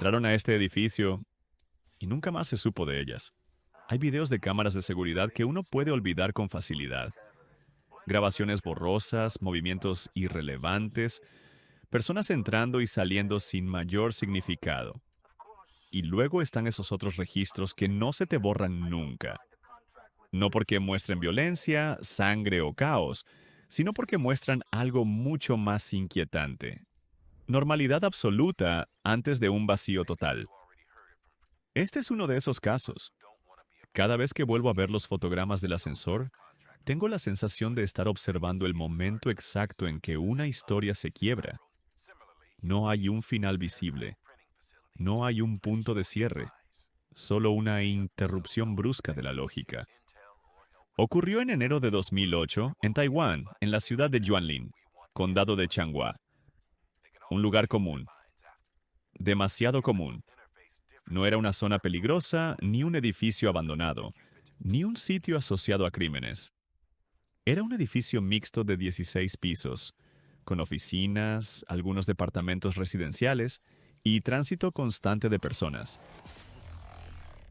Entraron a este edificio y nunca más se supo de ellas. Hay videos de cámaras de seguridad que uno puede olvidar con facilidad. Grabaciones borrosas, movimientos irrelevantes, personas entrando y saliendo sin mayor significado. Y luego están esos otros registros que no se te borran nunca. No porque muestren violencia, sangre o caos, sino porque muestran algo mucho más inquietante. Normalidad absoluta antes de un vacío total. Este es uno de esos casos. Cada vez que vuelvo a ver los fotogramas del ascensor, tengo la sensación de estar observando el momento exacto en que una historia se quiebra. No hay un final visible, no hay un punto de cierre, solo una interrupción brusca de la lógica. Ocurrió en enero de 2008 en Taiwán, en la ciudad de Yuanlin, condado de Changhua. Un lugar común, demasiado común. No era una zona peligrosa, ni un edificio abandonado, ni un sitio asociado a crímenes. Era un edificio mixto de 16 pisos, con oficinas, algunos departamentos residenciales y tránsito constante de personas.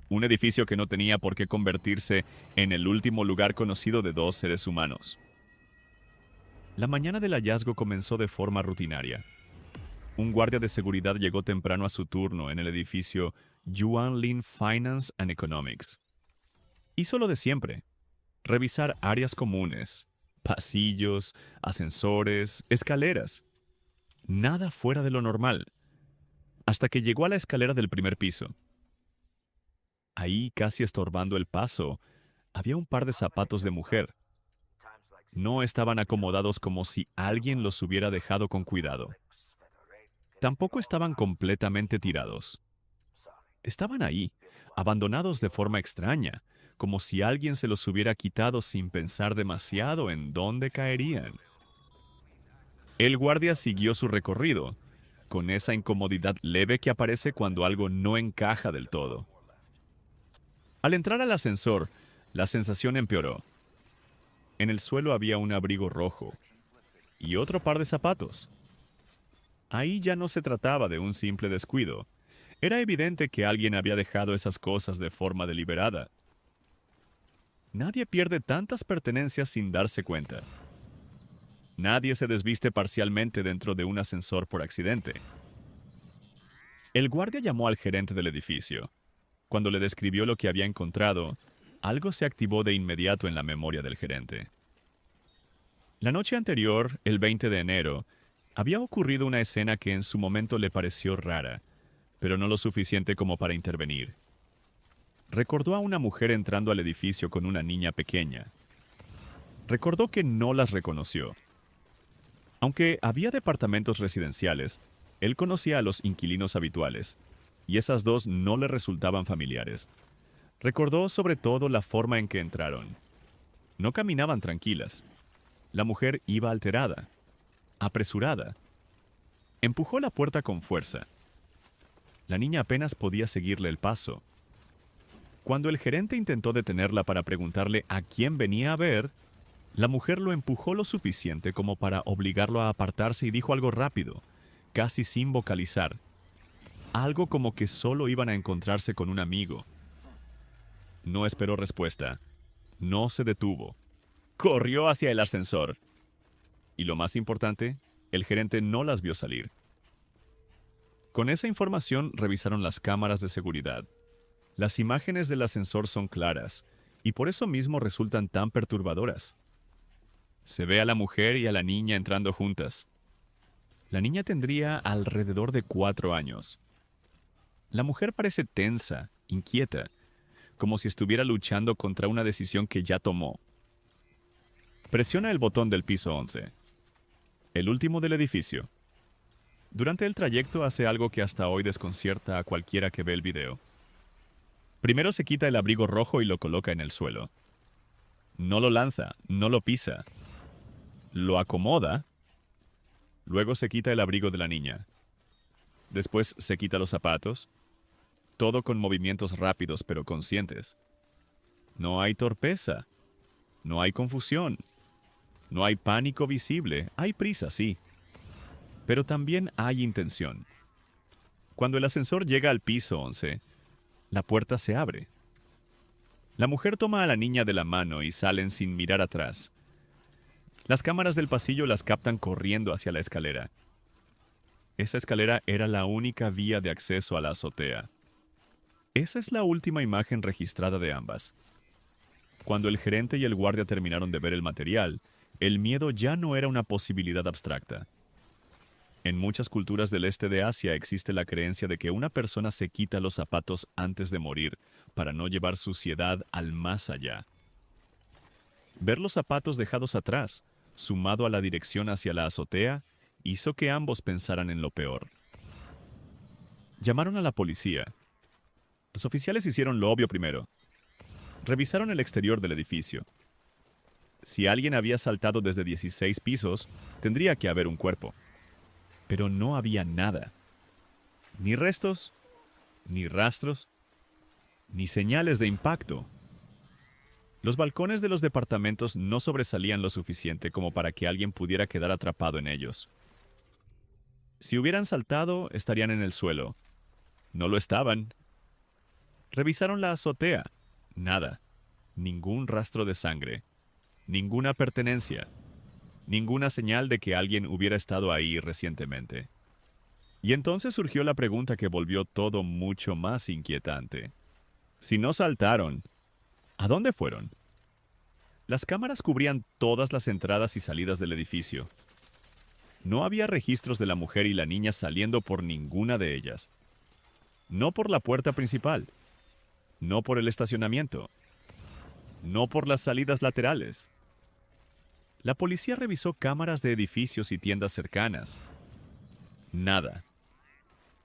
Un edificio que no tenía por qué convertirse en el último lugar conocido de dos seres humanos. La mañana del hallazgo comenzó de forma rutinaria. Un guardia de seguridad llegó temprano a su turno en el edificio Yuanlin Finance and Economics. Hizo lo de siempre: revisar áreas comunes, pasillos, ascensores, escaleras. Nada fuera de lo normal, hasta que llegó a la escalera del primer piso. Ahí, casi estorbando el paso, había un par de zapatos de mujer. No estaban acomodados como si alguien los hubiera dejado con cuidado. Tampoco estaban completamente tirados. Estaban ahí, abandonados de forma extraña, como si alguien se los hubiera quitado sin pensar demasiado en dónde caerían. El guardia siguió su recorrido, con esa incomodidad leve que aparece cuando algo no encaja del todo. Al entrar al ascensor, la sensación empeoró. En el suelo había un abrigo rojo y otro par de zapatos. Ahí ya no se trataba de un simple descuido. Era evidente que alguien había dejado esas cosas de forma deliberada. Nadie pierde tantas pertenencias sin darse cuenta. Nadie se desviste parcialmente dentro de un ascensor por accidente. El guardia llamó al gerente del edificio. Cuando le describió lo que había encontrado, algo se activó de inmediato en la memoria del gerente. La noche anterior, el 20 de enero, había ocurrido una escena que en su momento le pareció rara, pero no lo suficiente como para intervenir. Recordó a una mujer entrando al edificio con una niña pequeña. Recordó que no las reconoció. Aunque había departamentos residenciales, él conocía a los inquilinos habituales, y esas dos no le resultaban familiares. Recordó sobre todo la forma en que entraron. No caminaban tranquilas. La mujer iba alterada, apresurada. Empujó la puerta con fuerza. La niña apenas podía seguirle el paso. Cuando el gerente intentó detenerla para preguntarle a quién venía a ver, la mujer lo empujó lo suficiente como para obligarlo a apartarse y dijo algo rápido, casi sin vocalizar. Algo como que solo iban a encontrarse con un amigo. No esperó respuesta. No se detuvo. Corrió hacia el ascensor. Y lo más importante, el gerente no las vio salir. Con esa información revisaron las cámaras de seguridad. Las imágenes del ascensor son claras, y por eso mismo resultan tan perturbadoras. Se ve a la mujer y a la niña entrando juntas. La niña tendría alrededor de 4 años. La mujer parece tensa, inquieta, como si estuviera luchando contra una decisión que ya tomó. Presiona el botón del piso 11, el último del edificio. Durante el trayecto hace algo que hasta hoy desconcierta a cualquiera que ve el video. Primero se quita el abrigo rojo y lo coloca en el suelo. No lo lanza, no lo pisa. Lo acomoda. Luego se quita el abrigo de la niña. Después se quita los zapatos. Todo con movimientos rápidos pero conscientes. No hay torpeza. No hay confusión. No hay pánico visible. Hay prisa, sí. Pero también hay intención. Cuando el ascensor llega al piso 11, la puerta se abre. La mujer toma a la niña de la mano y salen sin mirar atrás. Las cámaras del pasillo las captan corriendo hacia la escalera. Esa escalera era la única vía de acceso a la azotea. Esa es la última imagen registrada de ambas. Cuando el gerente y el guardia terminaron de ver el material, el miedo ya no era una posibilidad abstracta. En muchas culturas del este de Asia existe la creencia de que una persona se quita los zapatos antes de morir para no llevar suciedad al más allá. Ver los zapatos dejados atrás, sumado a la dirección hacia la azotea, hizo que ambos pensaran en lo peor. Llamaron a la policía. Los oficiales hicieron lo obvio primero. Revisaron el exterior del edificio. Si alguien había saltado desde 16 pisos, tendría que haber un cuerpo. Pero no había nada. Ni restos, ni rastros, ni señales de impacto. Los balcones de los departamentos no sobresalían lo suficiente como para que alguien pudiera quedar atrapado en ellos. Si hubieran saltado, estarían en el suelo. No lo estaban. Revisaron la azotea. Nada. Ningún rastro de sangre. Ninguna pertenencia. Ninguna señal de que alguien hubiera estado ahí recientemente. Y entonces surgió la pregunta que volvió todo mucho más inquietante. Si no saltaron, ¿a dónde fueron? Las cámaras cubrían todas las entradas y salidas del edificio. No había registros de la mujer y la niña saliendo por ninguna de ellas. No por la puerta principal. No por el estacionamiento. No por las salidas laterales. La policía revisó cámaras de edificios y tiendas cercanas. Nada.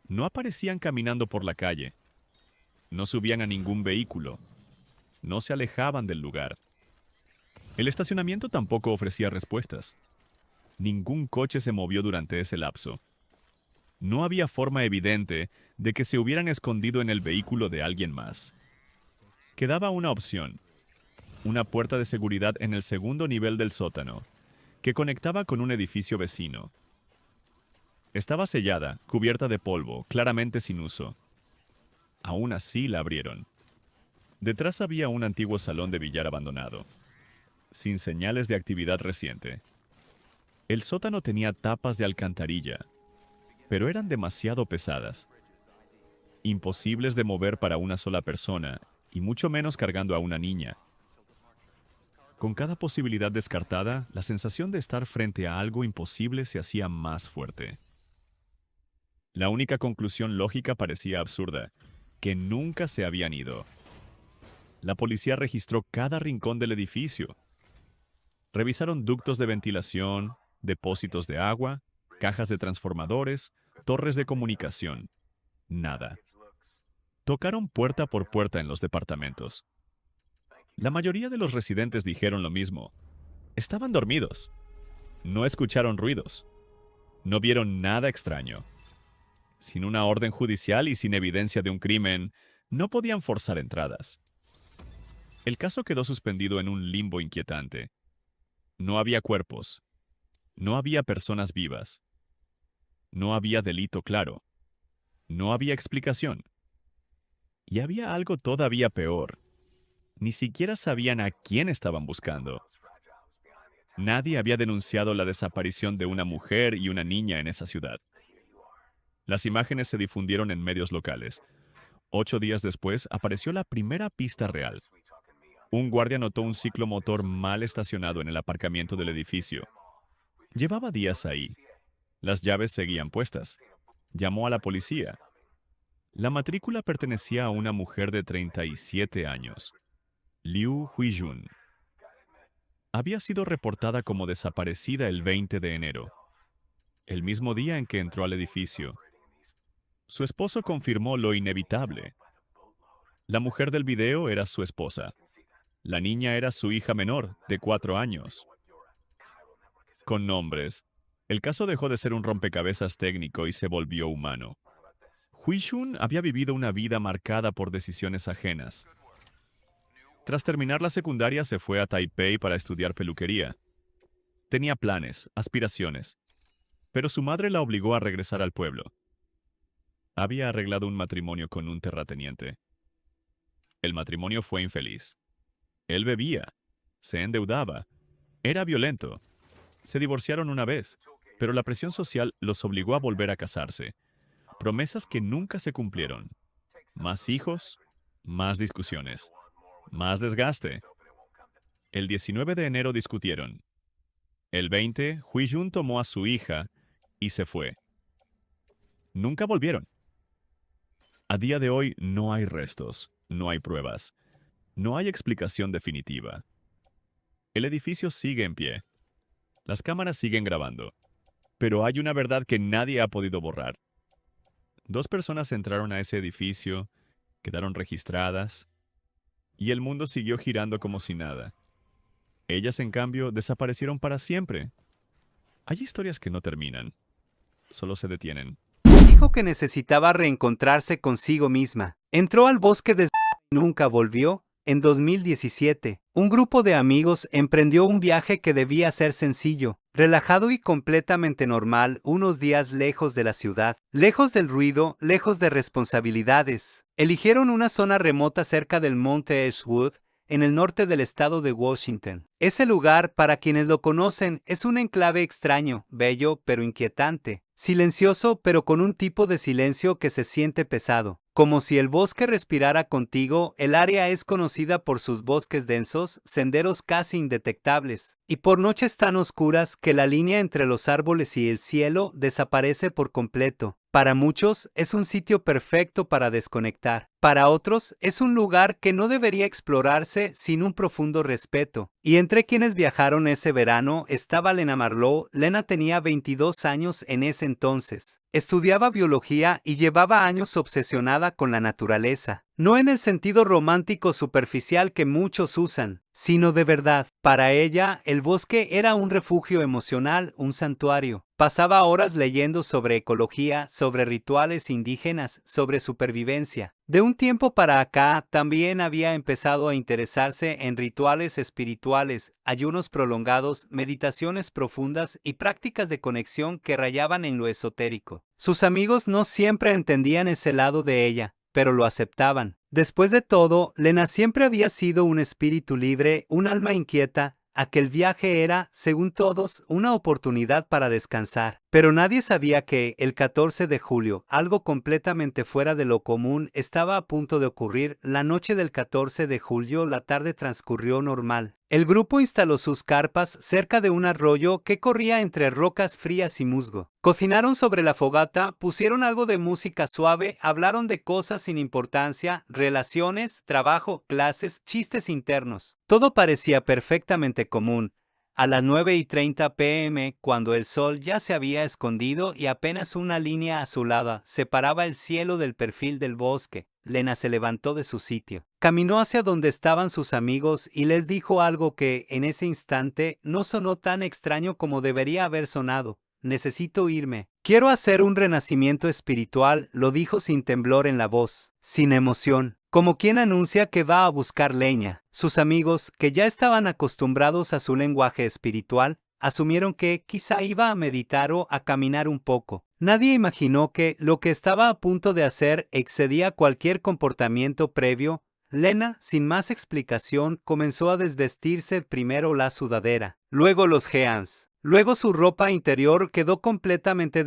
No aparecían caminando por la calle. No subían a ningún vehículo. No se alejaban del lugar. El estacionamiento tampoco ofrecía respuestas. Ningún coche se movió durante ese lapso. No había forma evidente de que se hubieran escondido en el vehículo de alguien más. Quedaba una opción. Una puerta de seguridad en el segundo nivel del sótano, que conectaba con un edificio vecino. Estaba sellada, cubierta de polvo, claramente sin uso. Aún así la abrieron. Detrás había un antiguo salón de billar abandonado, sin señales de actividad reciente. El sótano tenía tapas de alcantarilla, pero eran demasiado pesadas. Imposibles de mover para una sola persona, y mucho menos cargando a una niña. Con cada posibilidad descartada, la sensación de estar frente a algo imposible se hacía más fuerte. La única conclusión lógica parecía absurda, que nunca se habían ido. La policía registró cada rincón del edificio. Revisaron ductos de ventilación, depósitos de agua, cajas de transformadores, torres de comunicación. Nada. Tocaron puerta por puerta en los departamentos. La mayoría de los residentes dijeron lo mismo. Estaban dormidos. No escucharon ruidos. No vieron nada extraño. Sin una orden judicial y sin evidencia de un crimen, no podían forzar entradas. El caso quedó suspendido en un limbo inquietante. No había cuerpos. No había personas vivas. No había delito claro. No había explicación. Y había algo todavía peor. Ni siquiera sabían a quién estaban buscando. Nadie había denunciado la desaparición de una mujer y una niña en esa ciudad. Las imágenes se difundieron en medios locales. 8 días después apareció la primera pista real. Un guardia notó un ciclomotor mal estacionado en el aparcamiento del edificio. Llevaba días ahí. Las llaves seguían puestas. Llamó a la policía. La matrícula pertenecía a una mujer de 37 años. Liu Huijun. Había sido reportada como desaparecida el 20 de enero, el mismo día en que entró al edificio. Su esposo confirmó lo inevitable. La mujer del video era su esposa. La niña era su hija menor, de 4 años. Con nombres, el caso dejó de ser un rompecabezas técnico y se volvió humano. Huijun había vivido una vida marcada por decisiones ajenas. Tras terminar la secundaria se fue a Taipei para estudiar peluquería. Tenía planes, aspiraciones, pero su madre la obligó a regresar al pueblo. había arreglado un matrimonio con un terrateniente. El matrimonio fue infeliz. Él bebía, se endeudaba, era violento. Se divorciaron una vez, pero la presión social los obligó a volver a casarse. Promesas que nunca se cumplieron. Más hijos, más discusiones, más desgaste. El 19 de enero discutieron. El 20, Hui-jun tomó a su hija y se fue. Nunca volvieron. A día de hoy no hay restos, no hay pruebas, no hay explicación definitiva. El edificio sigue en pie. Las cámaras siguen grabando. Pero hay una verdad que nadie ha podido borrar. 2 personas entraron a ese edificio, quedaron registradas, y el mundo siguió girando como si nada. Ellas, en cambio, desaparecieron para siempre. Hay historias que no terminan, solo se detienen. Dijo que necesitaba reencontrarse consigo misma. Entró al bosque desde y nunca volvió. En 2017, un grupo de amigos emprendió un viaje que debía ser sencillo, relajado y completamente normal, unos días lejos de la ciudad, lejos del ruido, lejos de responsabilidades. Eligieron una zona remota cerca del monte Ashwood, en el norte del estado de Washington. Ese lugar, para quienes lo conocen, es un enclave extraño, bello pero inquietante, silencioso pero con un tipo de silencio que se siente pesado. Como si el bosque respirara contigo, el área es conocida por sus bosques densos, senderos casi indetectables, y por noches tan oscuras que la línea entre los árboles y el cielo desaparece por completo. Para muchos es un sitio perfecto para desconectar. Para otros es un lugar que no debería explorarse sin un profundo respeto. Y entre quienes viajaron ese verano estaba Lena Marlowe. Lena tenía 22 años en ese entonces. Estudiaba biología y llevaba años obsesionada con la naturaleza. No en el sentido romántico superficial que muchos usan, sino de verdad. Para ella, el bosque era un refugio emocional, un santuario. Pasaba horas leyendo sobre ecología, sobre rituales indígenas, sobre supervivencia. De un tiempo para acá, también había empezado a interesarse en rituales espirituales, ayunos prolongados, meditaciones profundas y prácticas de conexión que rayaban en lo esotérico. Sus amigos no siempre entendían ese lado de ella, pero lo aceptaban. Después de todo, Lena siempre había sido un espíritu libre, un alma inquieta. Aquel viaje era, según todos, una oportunidad para descansar. Pero nadie sabía que, el 14 de julio, algo completamente fuera de lo común estaba a punto de ocurrir. La noche del 14 de julio, la tarde transcurrió normal. El grupo instaló sus carpas cerca de un arroyo que corría entre rocas frías y musgo. Cocinaron sobre la fogata, pusieron algo de música suave, hablaron de cosas sin importancia, relaciones, trabajo, clases, chistes internos. Todo parecía perfectamente común. A las 9:30 p.m., cuando el sol ya se había escondido y apenas una línea azulada separaba el cielo del perfil del bosque, Lena se levantó de su sitio. Caminó hacia donde estaban sus amigos y les dijo algo que, en ese instante, no sonó tan extraño como debería haber sonado. Necesito irme. Quiero hacer un renacimiento espiritual, lo dijo sin temblor en la voz, sin emoción, como quien anuncia que va a buscar leña. Sus amigos, que ya estaban acostumbrados a su lenguaje espiritual, asumieron que quizá iba a meditar o a caminar un poco. Nadie imaginó que lo que estaba a punto de hacer excedía cualquier comportamiento previo. Lena, sin más explicación, comenzó a desvestirse primero la sudadera, luego los jeans. Luego su ropa interior quedó completamente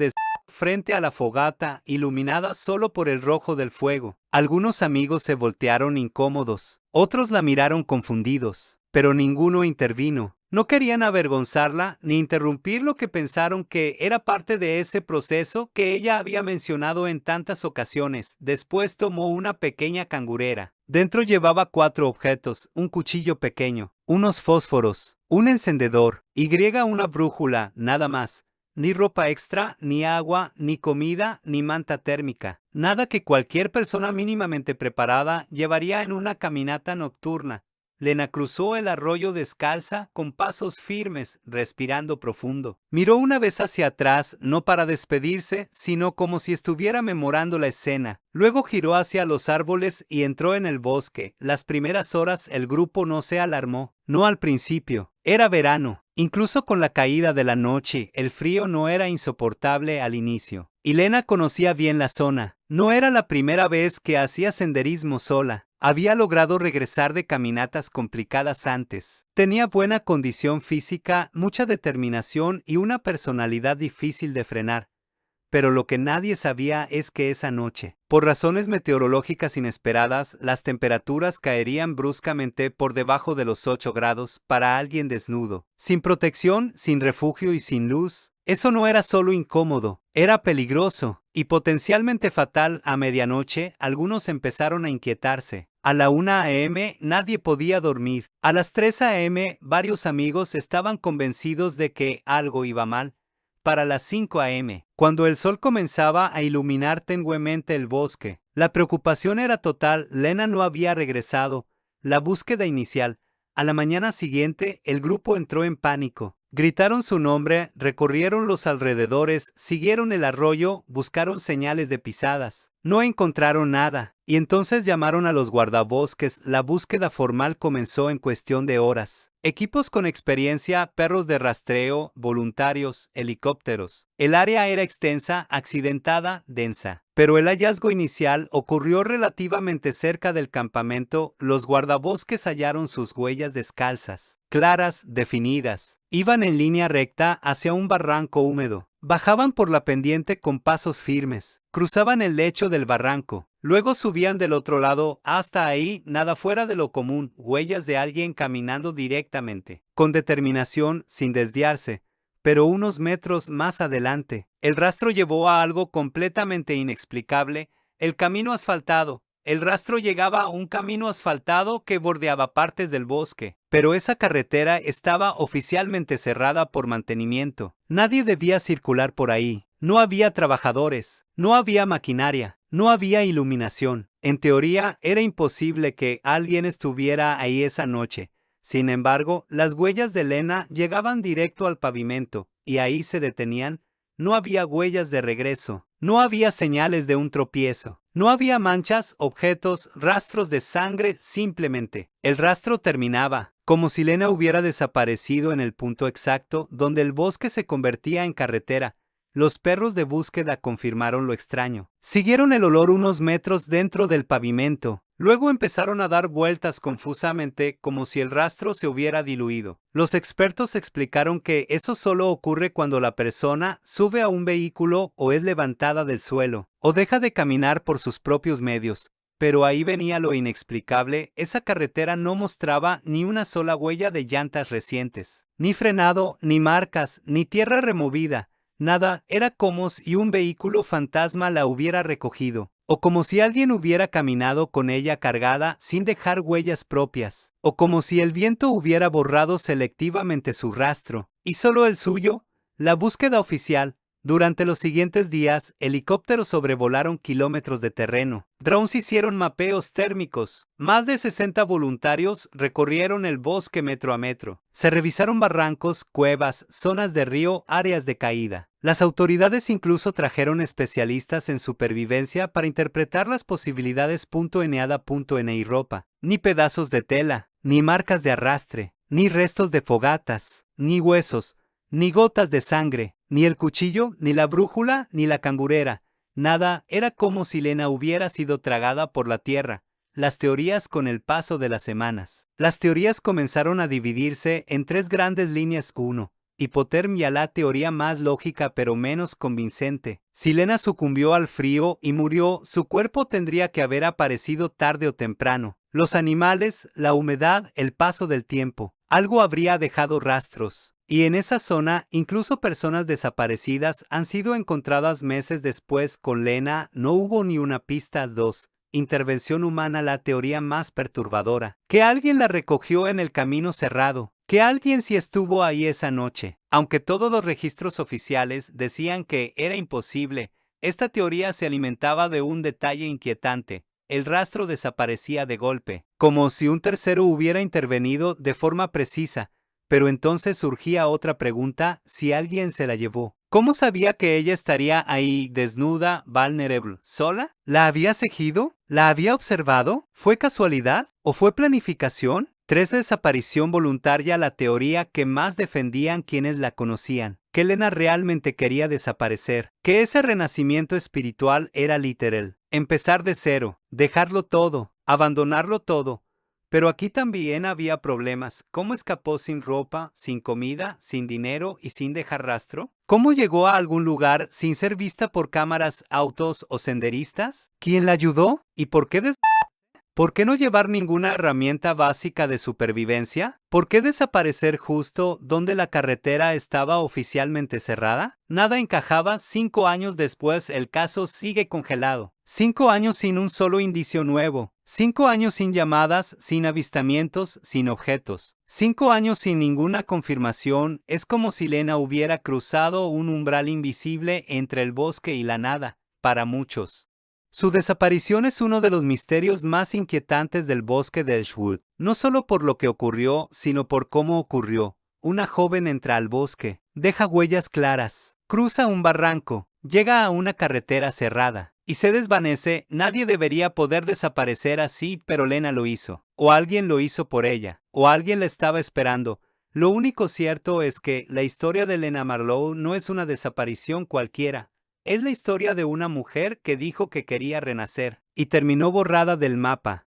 frente a la fogata, iluminada solo por el rojo del fuego. Algunos amigos se voltearon incómodos, otros la miraron confundidos, pero ninguno intervino. No querían avergonzarla ni interrumpir lo que pensaron que era parte de ese proceso que ella había mencionado en tantas ocasiones. Después tomó una pequeña cangurera. Dentro llevaba 4 objetos: un cuchillo pequeño, unos fósforos, un encendedor, una brújula, nada más. Ni ropa extra, ni agua, ni comida, ni manta térmica. Nada que cualquier persona mínimamente preparada llevaría en una caminata nocturna. Lena cruzó el arroyo descalza, con pasos firmes, respirando profundo. Miró una vez hacia atrás, no para despedirse, sino como si estuviera memorando la escena. Luego giró hacia los árboles y entró en el bosque. Las primeras horas el grupo no se alarmó. No al principio. Era verano, Incluso con la caída de la noche, el frío no era insoportable al inicio. Y Lena conocía bien la zona. No era la primera vez que hacía senderismo sola. Había logrado regresar de caminatas complicadas antes. Tenía buena condición física, mucha determinación y una personalidad difícil de frenar. Pero lo que nadie sabía es que esa noche, por razones meteorológicas inesperadas, las temperaturas caerían bruscamente por debajo de los 8 grados para alguien desnudo, sin protección, sin refugio y sin luz. Eso no era solo incómodo, era peligroso y potencialmente fatal. A medianoche, algunos empezaron a inquietarse. A la 1 a.m. nadie podía dormir. A las 3 a.m. varios amigos estaban convencidos de que algo iba mal. Para las 5 a.m., cuando el sol comenzaba a iluminar tenuemente el bosque, la preocupación era total. Lena no había regresado. La búsqueda inicial. A la mañana siguiente, el grupo entró en pánico. Gritaron su nombre, recorrieron los alrededores, siguieron el arroyo, buscaron señales de pisadas. No encontraron nada, y entonces llamaron a los guardabosques. La búsqueda formal comenzó en cuestión de horas. Equipos con experiencia, perros de rastreo, voluntarios, helicópteros. El área era extensa, accidentada, densa. Pero el hallazgo inicial ocurrió relativamente cerca del campamento. Los guardabosques hallaron sus huellas descalzas, claras, definidas. Iban en línea recta hacia un barranco húmedo. Bajaban por la pendiente con pasos firmes. Cruzaban el lecho del barranco. Luego subían del otro lado. Hasta ahí, nada fuera de lo común. Huellas de alguien caminando directamente, con determinación, sin desviarse. Pero unos metros más adelante, el rastro llevó a algo completamente inexplicable: el camino asfaltado. El rastro llegaba a un camino asfaltado que bordeaba partes del bosque, pero esa carretera estaba oficialmente cerrada por mantenimiento. Nadie debía circular por ahí. No había trabajadores, no había maquinaria, no había iluminación. En teoría, era imposible que alguien estuviera ahí esa noche. Sin embargo, las huellas de Lena llegaban directo al pavimento, y ahí se detenían. No había huellas de regreso, no había señales de un tropiezo, no había manchas, objetos, rastros de sangre. Simplemente, el rastro terminaba, como si Lena hubiera desaparecido en el punto exacto donde el bosque se convertía en carretera. Los perros de búsqueda confirmaron lo extraño. Siguieron el olor unos metros dentro del pavimento. Luego empezaron a dar vueltas confusamente, como si el rastro se hubiera diluido. Los expertos explicaron que eso solo ocurre cuando la persona sube a un vehículo o es levantada del suelo, o deja de caminar por sus propios medios. Pero ahí venía lo inexplicable: esa carretera no mostraba ni una sola huella de llantas recientes, ni frenado, ni marcas, ni tierra removida. Nada. Era como si un vehículo fantasma la hubiera recogido, o como si alguien hubiera caminado con ella cargada sin dejar huellas propias, o como si el viento hubiera borrado selectivamente su rastro, y solo el suyo. La búsqueda oficial. Durante los siguientes días, helicópteros sobrevolaron kilómetros de terreno. Drones hicieron mapeos térmicos. Más de 60 voluntarios recorrieron el bosque metro a metro. Se revisaron barrancos, cuevas, zonas de río, áreas de caída. Las autoridades incluso trajeron especialistas en supervivencia para interpretar las posibilidades. Ni ropa, ni pedazos de tela, ni marcas de arrastre, ni restos de fogatas, ni huesos, ni gotas de sangre, ni el cuchillo, ni la brújula, ni la cangurera. Nada. Era como si Lena hubiera sido tragada por la tierra. Las teorías. Con el paso de las semanas, las teorías comenzaron a dividirse en 3 grandes líneas. 1. Hipotermia, la teoría más lógica pero menos convincente. Si Lena sucumbió al frío y murió, su cuerpo tendría que haber aparecido tarde o temprano. Los animales, la humedad, el paso del tiempo. Algo habría dejado rastros. Y en esa zona, incluso personas desaparecidas han sido encontradas meses después. Con Lena no hubo ni una pista. 2. Intervención humana, la teoría más perturbadora. Que alguien la recogió en el camino cerrado. Que alguien sí estuvo ahí esa noche. Aunque todos los registros oficiales decían que era imposible, esta teoría se alimentaba de un detalle inquietante: el rastro desaparecía de golpe, como si un tercero hubiera intervenido de forma precisa. Pero entonces surgía otra pregunta: si alguien se la llevó, ¿cómo sabía que ella estaría ahí, desnuda, vulnerable, sola? ¿La había seguido? ¿La había observado? ¿Fue casualidad? ¿O fue planificación? 3. Desaparición voluntaria, la teoría que más defendían quienes la conocían, que Lena realmente quería desaparecer, que ese renacimiento espiritual era literal, empezar de cero, dejarlo todo, abandonarlo todo. Pero aquí también había problemas. ¿Cómo escapó sin ropa, sin comida, sin dinero y sin dejar rastro? ¿Cómo llegó a algún lugar sin ser vista por cámaras, autos o senderistas? ¿Quién la ayudó? ¿Y por qué ¿Por qué no llevar ninguna herramienta básica de supervivencia? ¿Por qué desaparecer justo donde la carretera estaba oficialmente cerrada? Nada encajaba. 5 años después el caso sigue congelado. 5 años sin un solo indicio nuevo. 5 años sin llamadas, sin avistamientos, sin objetos. 5 años sin ninguna confirmación. Es como si Lena hubiera cruzado un umbral invisible entre el bosque y la nada, para muchos. Su desaparición es uno de los misterios más inquietantes del bosque de Edgewood, no solo por lo que ocurrió, sino por cómo ocurrió. Una joven entra al bosque, deja huellas claras, cruza un barranco, llega a una carretera cerrada y se desvanece. Nadie debería poder desaparecer así, pero Lena lo hizo, o alguien lo hizo por ella, o alguien la estaba esperando. Lo único cierto es que la historia de Lena Marlowe no es una desaparición cualquiera. Es la historia de una mujer que dijo que quería renacer y terminó borrada del mapa.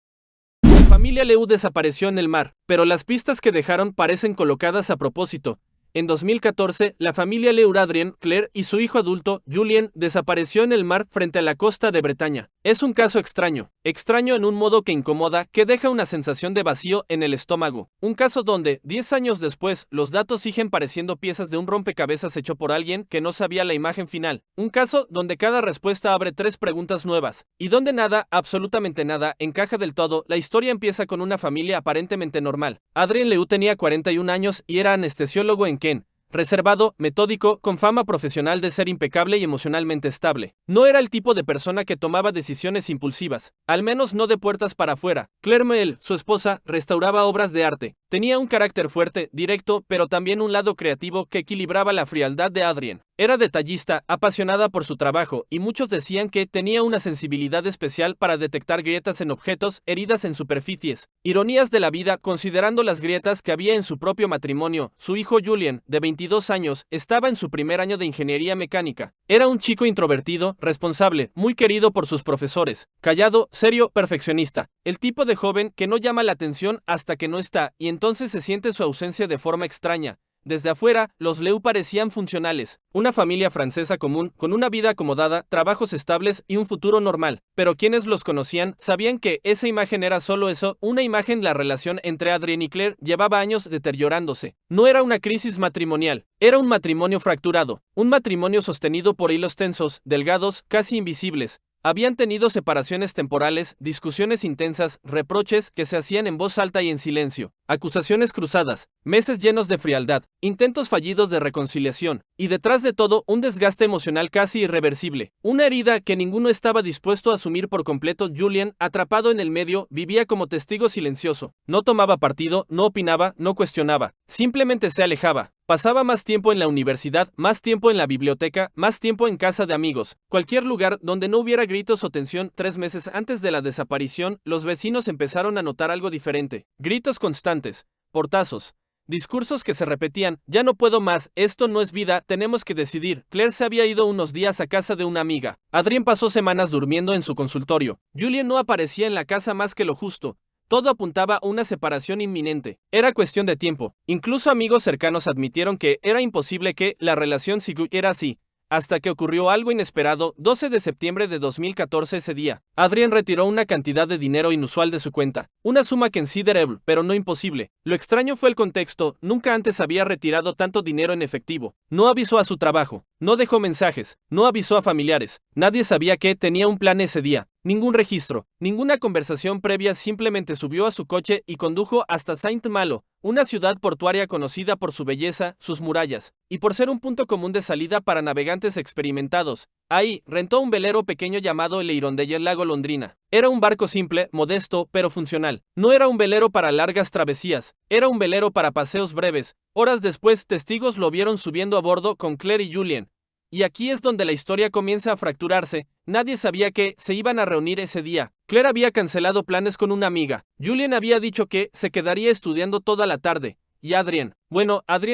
La familia Lew desapareció en el mar, pero las pistas que dejaron parecen colocadas a propósito. En 2014, la familia Lew, Adrienne, Claire y su hijo adulto, Julien, desapareció en el mar frente a la costa de Bretaña. Es un caso extraño en un modo que incomoda, que deja una sensación de vacío en el estómago. Un caso donde, 10 años después, los datos siguen pareciendo piezas de un rompecabezas hecho por alguien que no sabía la imagen final. Un caso donde cada respuesta abre 3 preguntas nuevas, y donde nada, absolutamente nada, encaja del todo. La historia empieza con una familia aparentemente normal. Adrienne Lew tenía 41 años y era anestesiólogo en Kent. Reservado, metódico, con fama profesional de ser impecable y emocionalmente estable. No era el tipo de persona que tomaba decisiones impulsivas, al menos no de puertas para afuera. Claire Meel, su esposa, restauraba obras de arte. Tenía un carácter fuerte, directo, pero también un lado creativo que equilibraba la frialdad de Adrienne. Era detallista, apasionada por su trabajo, y muchos decían que tenía una sensibilidad especial para detectar grietas en objetos, heridas en superficies. Ironías de la vida, considerando las grietas que había en su propio matrimonio. Su hijo Julien, de 22 años, estaba en su primer año de ingeniería mecánica. Era un chico introvertido, responsable, muy querido por sus profesores, callado, serio, perfeccionista. El tipo de joven que no llama la atención hasta que no está, y entonces se siente su ausencia de forma extraña. Desde afuera, los Lew parecían funcionales, una familia francesa común, con una vida acomodada, trabajos estables y un futuro normal. Pero quienes los conocían sabían que esa imagen era solo eso, una imagen. La relación entre Adrienne y Claire llevaba años deteriorándose. No era una crisis matrimonial, era un matrimonio fracturado, un matrimonio sostenido por hilos tensos, delgados, casi invisibles. Habían tenido separaciones temporales, discusiones intensas, reproches que se hacían en voz alta y en silencio, acusaciones cruzadas, meses llenos de frialdad, intentos fallidos de reconciliación, y detrás de todo un desgaste emocional casi irreversible, una herida que ninguno estaba dispuesto a asumir por completo. Julien, atrapado en el medio, vivía como testigo silencioso, no tomaba partido, no opinaba, no cuestionaba, simplemente se alejaba. Pasaba más tiempo en la universidad, más tiempo en la biblioteca, más tiempo en casa de amigos, cualquier lugar donde no hubiera gritos o tensión. 3 meses antes de la desaparición, los vecinos empezaron a notar algo diferente. Gritos constantes, portazos, discursos que se repetían: ya no puedo más, esto no es vida, tenemos que decidir. Claire se había ido unos días a casa de una amiga. Adrienne pasó semanas durmiendo en su consultorio. Julien no aparecía en la casa más que lo justo. Todo apuntaba a una separación inminente. Era cuestión de tiempo. Incluso amigos cercanos admitieron que era imposible que la relación siguiera así. Hasta que ocurrió algo inesperado. 12 de septiembre de 2014. Ese día, Adrienne retiró una cantidad de dinero inusual de su cuenta. Una suma considerable, pero no imposible. Lo extraño fue el contexto. Nunca antes había retirado tanto dinero en efectivo. No avisó a su trabajo. No dejó mensajes. No avisó a familiares. Nadie sabía que tenía un plan ese día. Ningún registro, ninguna conversación previa. Simplemente subió a su coche y condujo hasta Saint-Malo, una ciudad portuaria conocida por su belleza, sus murallas, y por ser un punto común de salida para navegantes experimentados. Ahí, rentó un velero pequeño llamado el Hirondelle Lago Londrina. Era un barco simple, modesto, pero funcional. No era un velero para largas travesías, era un velero para paseos breves. Horas después, testigos lo vieron subiendo a bordo con Claire y Julien. Y aquí es donde la historia comienza a fracturarse. Nadie sabía que se iban a reunir ese día. Claire había cancelado planes con una amiga. Julian había dicho que se quedaría estudiando toda la tarde. Y Adrien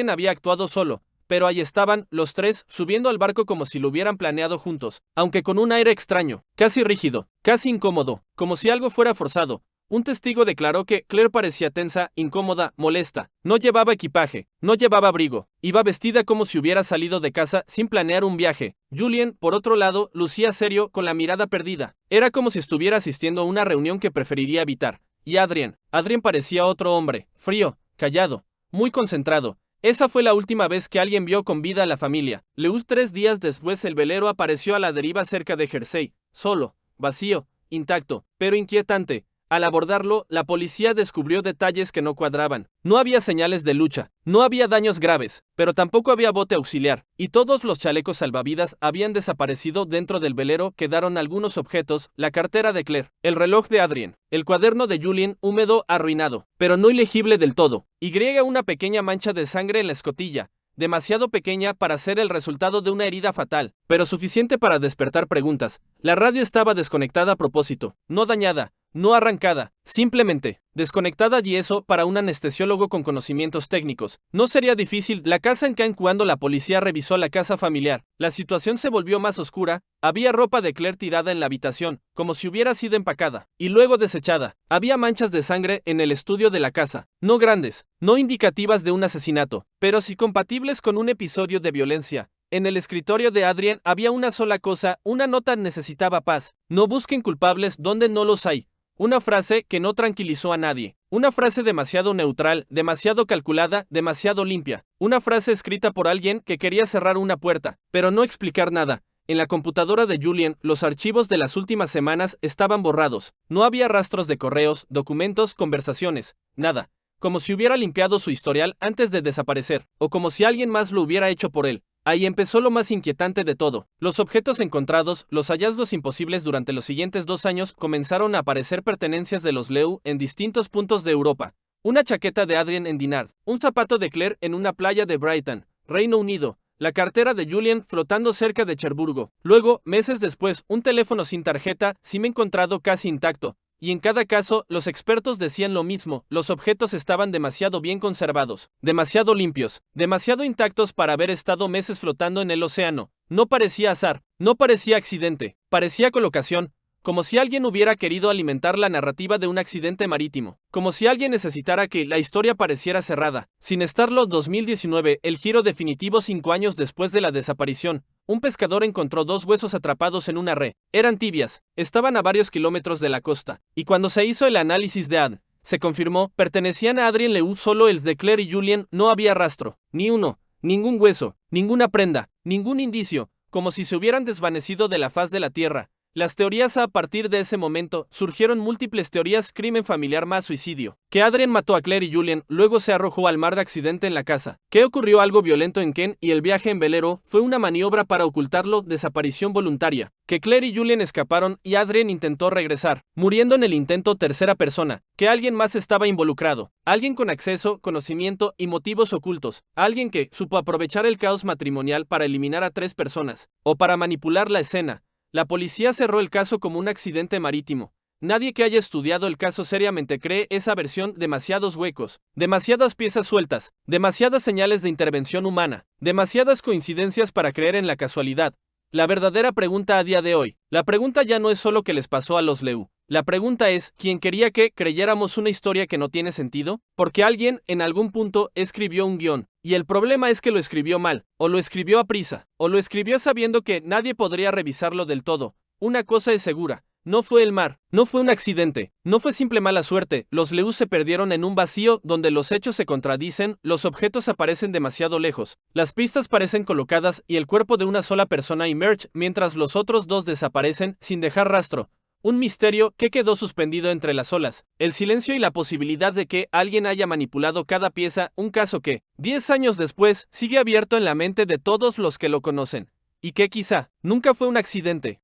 había actuado solo. Pero ahí estaban, los tres, subiendo al barco como si lo hubieran planeado juntos, aunque con un aire extraño, casi rígido, casi incómodo, como si algo fuera forzado. Un testigo declaró que Claire parecía tensa, incómoda, molesta. No llevaba equipaje, no llevaba abrigo. Iba vestida como si hubiera salido de casa sin planear un viaje. Julian, por otro lado, lucía serio, con la mirada perdida. Era como si estuviera asistiendo a una reunión que preferiría evitar. Y Adrien parecía otro hombre, frío, callado, muy concentrado. Esa fue la última vez que alguien vio con vida a la familia. Lew 3 días después el velero apareció a la deriva cerca de Jersey, solo, vacío, intacto, pero inquietante. Al abordarlo, la policía descubrió detalles que no cuadraban. No había señales de lucha, no había daños graves, pero tampoco había bote auxiliar, y todos los chalecos salvavidas habían desaparecido. Dentro del velero quedaron algunos objetos, la cartera de Claire, el reloj de Adrien, el cuaderno de Julian húmedo, arruinado, pero no ilegible del todo, y una pequeña mancha de sangre en la escotilla, demasiado pequeña para ser el resultado de una herida fatal, pero suficiente para despertar preguntas. La radio estaba desconectada a propósito, no dañada, no arrancada, simplemente desconectada, y eso para un anestesiólogo con conocimientos técnicos no sería difícil. La casa en Caen. Cuando la policía revisó la casa familiar, la situación se volvió más oscura. Había ropa de Claire tirada en la habitación, como si hubiera sido empacada y luego desechada. Había manchas de sangre en el estudio de la casa, no grandes, no indicativas de un asesinato, pero sí compatibles con un episodio de violencia. En el escritorio de Adrien había una sola cosa, una nota: necesitaba paz. No busquen culpables donde no los hay. Una frase que no tranquilizó a nadie. Una frase demasiado neutral, demasiado calculada, demasiado limpia. Una frase escrita por alguien que quería cerrar una puerta, pero no explicar nada. En la computadora de Julian, los archivos de las últimas semanas estaban borrados. No había rastros de correos, documentos, conversaciones, nada. Como si hubiera limpiado su historial antes de desaparecer, o como si alguien más lo hubiera hecho por él. Ahí empezó lo más inquietante de todo. Los objetos encontrados, los hallazgos imposibles. Durante los siguientes 2 años comenzaron a aparecer pertenencias de los Lew en distintos puntos de Europa. Una chaqueta de Adrien en Dinard, un zapato de Claire en una playa de Brighton, Reino Unido, la cartera de Julian flotando cerca de Cherburgo. Luego, meses después, un teléfono sin tarjeta, SIM encontrado casi intacto. Y en cada caso, los expertos decían lo mismo: los objetos estaban demasiado bien conservados, demasiado limpios, demasiado intactos para haber estado meses flotando en el océano. No parecía azar, no parecía accidente, parecía colocación, como si alguien hubiera querido alimentar la narrativa de un accidente marítimo, como si alguien necesitara que la historia pareciera cerrada. Sin estarlo. 2019, el giro definitivo. 5 años después de la desaparición, un pescador encontró 2 huesos atrapados en una red. Eran tibias, estaban a varios kilómetros de la costa, y cuando se hizo el análisis de ADN, se confirmó, pertenecían a Adrien Lew. Solo el de Claire y Julian. No había rastro, ni uno, ningún hueso, ninguna prenda, ningún indicio, como si se hubieran desvanecido de la faz de la tierra. Las teorías: a partir de ese momento, surgieron múltiples teorías: crimen familiar más suicidio, que Adrien mató a Claire y Julian, luego se arrojó al mar de accidente en la casa, que ocurrió algo violento en Caen y el viaje en velero fue una maniobra para ocultarlo, desaparición voluntaria, que Claire y Julian escaparon y Adrien intentó regresar, muriendo en el intento. Tercera persona, que alguien más estaba involucrado, alguien con acceso, conocimiento y motivos ocultos, alguien que supo aprovechar el caos matrimonial para eliminar a 3 personas, o para manipular la escena. La policía cerró el caso como un accidente marítimo. Nadie que haya estudiado el caso seriamente cree esa versión. Demasiados huecos, demasiadas piezas sueltas, demasiadas señales de intervención humana, demasiadas coincidencias para creer en la casualidad. La verdadera pregunta a día de hoy, la pregunta ya no es solo qué les pasó a los Lew. La pregunta es: ¿quién quería que creyéramos una historia que no tiene sentido? Porque alguien, en algún punto, escribió un guión. Y el problema es que lo escribió mal, o lo escribió a prisa, o lo escribió sabiendo que nadie podría revisarlo del todo. Una cosa es segura: no fue el mar, no fue un accidente, no fue simple mala suerte. Los Lew se perdieron en un vacío donde los hechos se contradicen, los objetos aparecen demasiado lejos, las pistas parecen colocadas y el cuerpo de una sola persona emerge mientras los otros 2 desaparecen sin dejar rastro. Un misterio que quedó suspendido entre las olas, el silencio y la posibilidad de que alguien haya manipulado cada pieza. Un caso que, 10 años después, sigue abierto en la mente de todos los que lo conocen, y que quizá nunca fue un accidente.